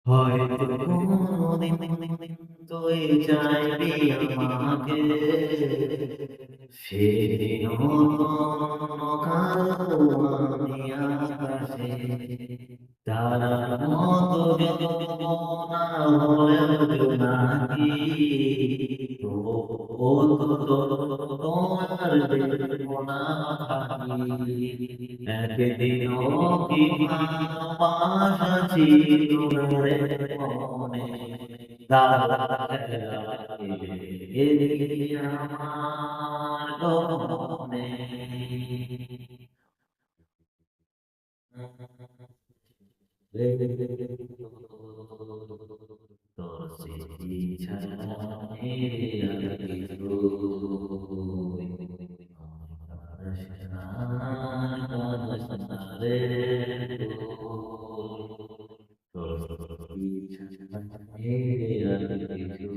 হয়তো কোনদিন তুই চাইবি আমাকে সেদিনও কালো আমি আকাশে তারার মতো যমুনা হয়েও জোনাকি ও তো তোমার বেদনা থাকি একদিনও কি ভালোবাসা ছিল রে মনে দাদা এলি আমার গহনে তোর স্মৃতি ছাড়া আর কিছু রে তোর স্মৃতি ছাড়া আর কিছু